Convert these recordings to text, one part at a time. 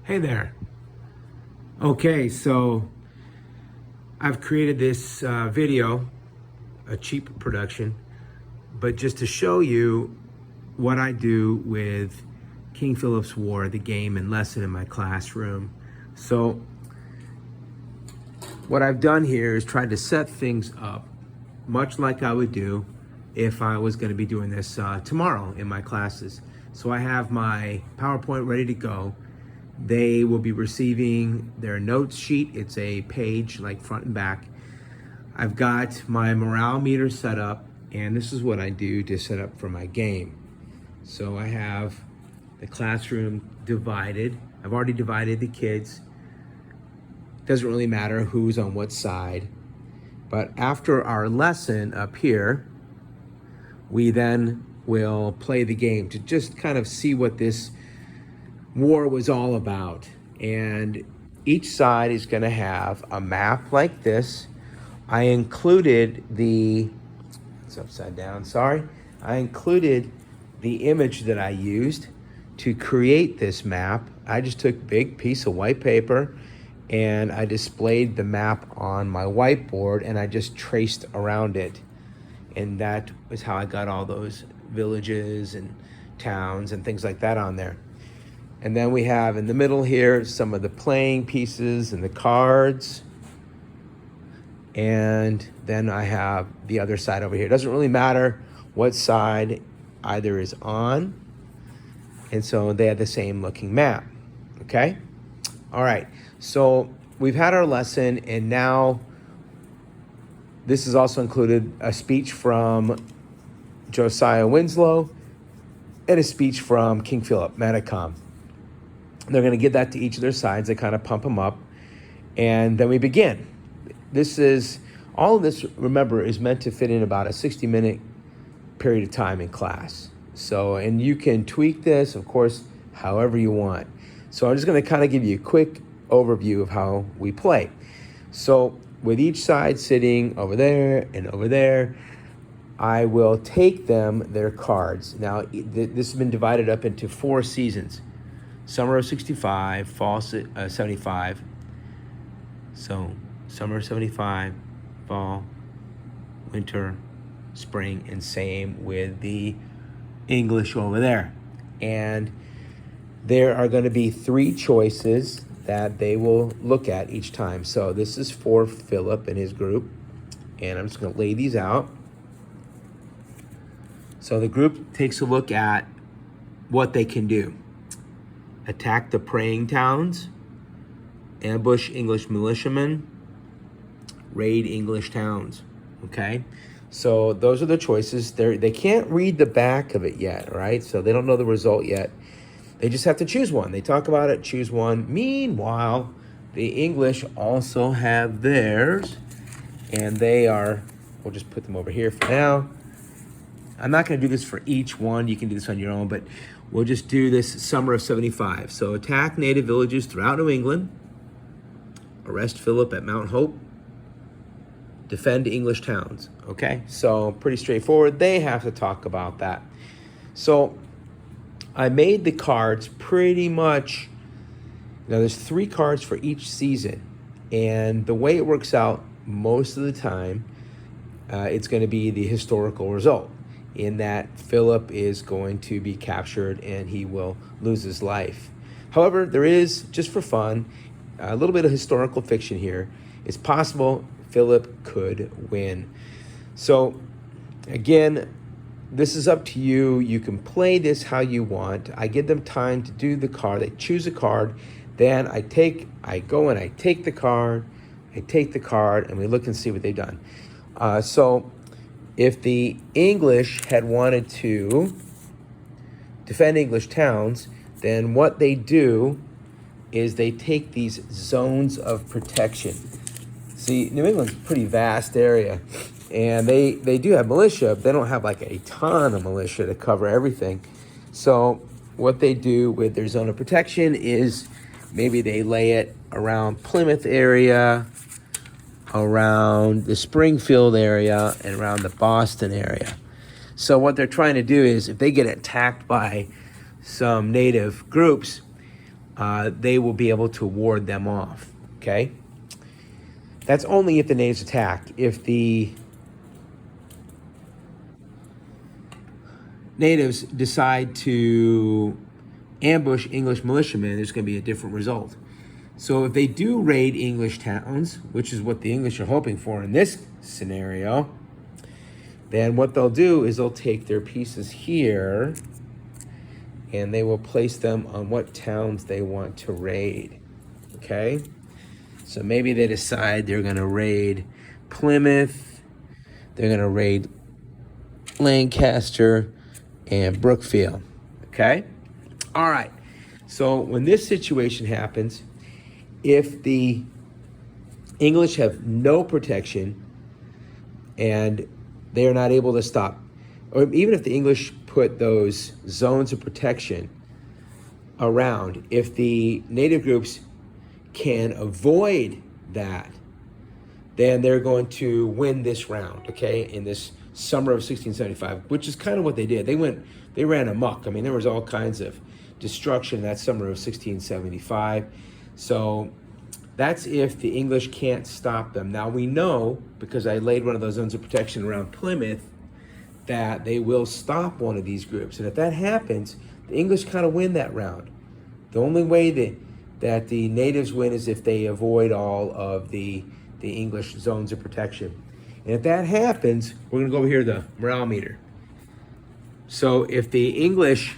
Hey there. Okay, so I've created this video, a cheap production, but just to show you what I do with King Philip's War, the game and lesson in my classroom. So what I've done here is tried to set things up much like I would do if I was going to be doing this tomorrow in my classes. So I have my PowerPoint ready to go. They will be receiving their notes sheet. It's a page like front and back. I've got my morale meter set up, and this is what I do to set up for my game. So I have the classroom divided. I've already divided the kids. Doesn't really matter who's on what side. But after our lesson up here, we then will play the game to just kind of see what this war was all about. And each side is going to have a map like this. I included it's upside down, sorry. I included the image that I used to create this map. I just took a big piece of white paper and I displayed the map on my whiteboard and I just traced around it. And that was how I got all those villages and towns and things like that on there. And then we have in the middle here some of the playing pieces and the cards. And then I have the other side over here. It doesn't really matter what side either is on. And so they have the same looking map, okay? All right, so we've had our lesson, and now this has also included a speech from Josiah Winslow and a speech from King Philip, Manicom. They're going to give that to each of their sides. They kind of pump them up. And then we begin. All of this, remember, is meant to fit in about a 60-minute period of time in class. So, and you can tweak this, of course, however you want. So I'm just going to kind of give you a quick overview of how we play. So with each side sitting over there and over there, I will take them their cards. Now, this has been divided up into 4 seasons. Summer of 65, fall 75. So summer 75, fall, winter, spring, and same with the English over there. And there are going to be 3 choices that they will look at each time. So this is for Philip and his group. And I'm just going to lay these out. So the group takes a look at what they can do. Attack the praying towns, ambush English militiamen, raid English towns, okay? So those are the choices. They can't read the back of it yet, right? So they don't know the result yet. They just have to choose one. They talk about it, choose one. Meanwhile, the English also have theirs, and we'll just put them over here for now. I'm not going to do this for each one. You can do this on your own, but we'll just do this summer of 75. So attack native villages throughout New England. Arrest Philip at Mount Hope. Defend English towns. Okay, so pretty straightforward. They have to talk about that. So I made the cards pretty much, there's 3 cards for each season. And the way it works out most of the time, it's going to be the historical result, in that Philip is going to be captured and he will lose his life. However, there is, just for fun, a little bit of historical fiction here. It's possible Philip could win. So again, this is up to you. You can play this how you want. I give them time to do the card. They choose a card. Then I go and I take the card, and we look and see what they've done. So if the English had wanted to defend English towns, then what they do is they take these zones of protection. See, New England's a pretty vast area, and they do have militia. They don't have like a ton of militia to cover everything. So what they do with their zone of protection is maybe they lay it around Plymouth area, around the Springfield area, and around the Boston area. So what they're trying to do is, if they get attacked by some native groups, they will be able to ward them off, okay? That's only if the natives attack. If the natives decide to ambush English militiamen, there's going to be a different result. So if they do raid English towns, which is what the English are hoping for in this scenario, then what they'll do is they'll take their pieces here and they will place them on what towns they want to raid, okay? So maybe they decide they're going to raid Plymouth, they're going to raid Lancaster and Brookfield, okay? All right, so when this situation happens, if the English have no protection and they are not able to stop, or even if the English put those zones of protection around, if the native groups can avoid that, then they're going to win this round, okay, in this summer of 1675, which is kind of what they did. They ran amok. I mean, there was all kinds of destruction that summer of 1675. So that's if the English can't stop them. Now we know, because I laid one of those zones of protection around Plymouth, that they will stop one of these groups. And if that happens, the English kind of win that round. The only way that the natives win is if they avoid all of the English zones of protection. And if that happens, we're going to go over here to the morale meter. So if the English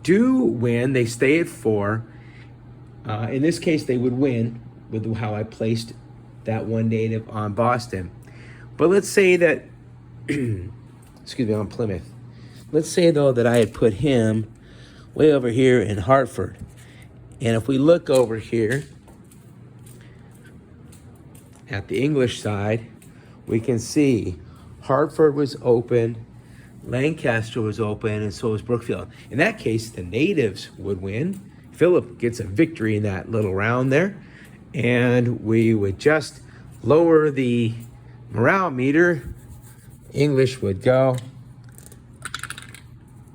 do win, they stay at 4. In this case, they would win with how I placed that one native on Boston. But let's say that, excuse me, on Plymouth. Let's say, though, that I had put him way over here in Hartford. And if we look over here at the English side, we can see Hartford was open, Lancaster was open, and so was Brookfield. In that case, the natives would win. Philip gets a victory in that little round there, and we would just lower the morale meter. English would go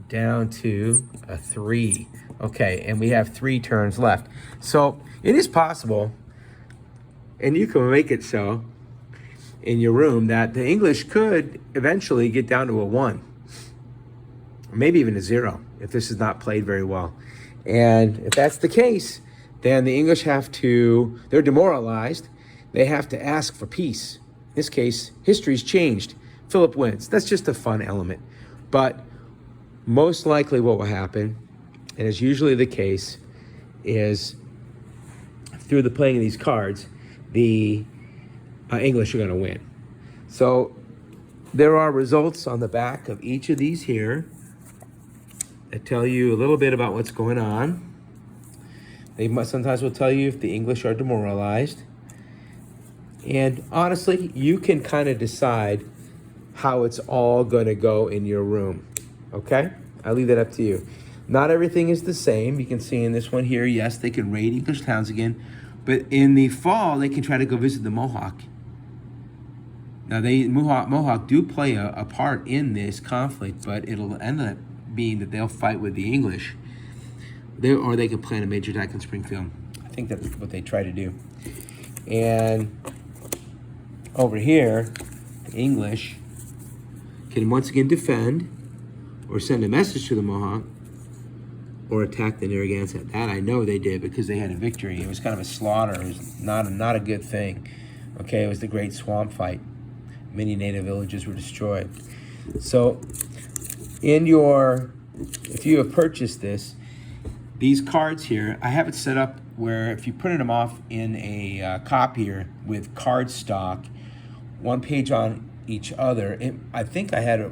down to a 3. Okay, and we have 3 turns left. So it is possible, and you can make it so in your room, that the English could eventually get down to a 1, or maybe even a 0, if this is not played very well. And if that's the case, then the English they're demoralized. They have to ask for peace. In this case, history's changed. Philip wins. That's just a fun element. But most likely what will happen, and is usually the case, is through the playing of these cards, the English are going to win. So there are results on the back of each of these here that tell you a little bit about what's going on. They sometimes will tell you if the English are demoralized. And honestly, you can kind of decide how it's all going to go in your room. Okay? I leave that up to you. Not everything is the same. You can see in this one here, yes, they can raid English towns again. But in the fall, they can try to go visit the Mohawk. Now, Mohawk do play a part in this conflict, but it'll end up being that they'll fight with the English. Or they could plan a major attack in Springfield. I think that's what they try to do. And over here, the English can once again defend or send a message to the Mohawk or attack the Narragansett. That I know they did because they had a victory. It was kind of a slaughter. It was not a good thing. Okay, it was the Great Swamp Fight. Many native villages were destroyed. So if you have purchased these cards here, I have it set up where if you printed them off in a copier with cardstock, one page on each other, I think I had it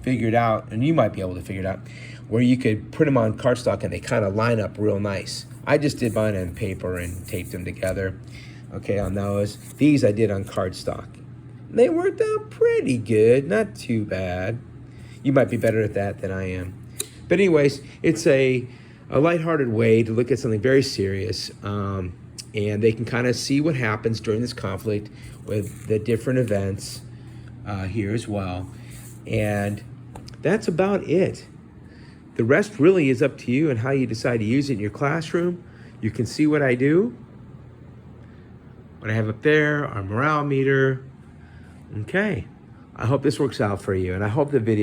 figured out, and you might be able to figure it out, where you could print them on cardstock and they kind of line up real nice. I just did mine on paper and taped them together, okay, on those. These I did on cardstock. They worked out pretty good, not too bad. You might be better at that than I am. But anyways, it's a lighthearted way to look at something very serious, and they can kind of see what happens during this conflict with the different events here as well. And that's about it. The rest really is up to you and how you decide to use it in your classroom. You can see what I do. What I have up there, our morale meter. Okay. I hope this works out for you, and I hope the video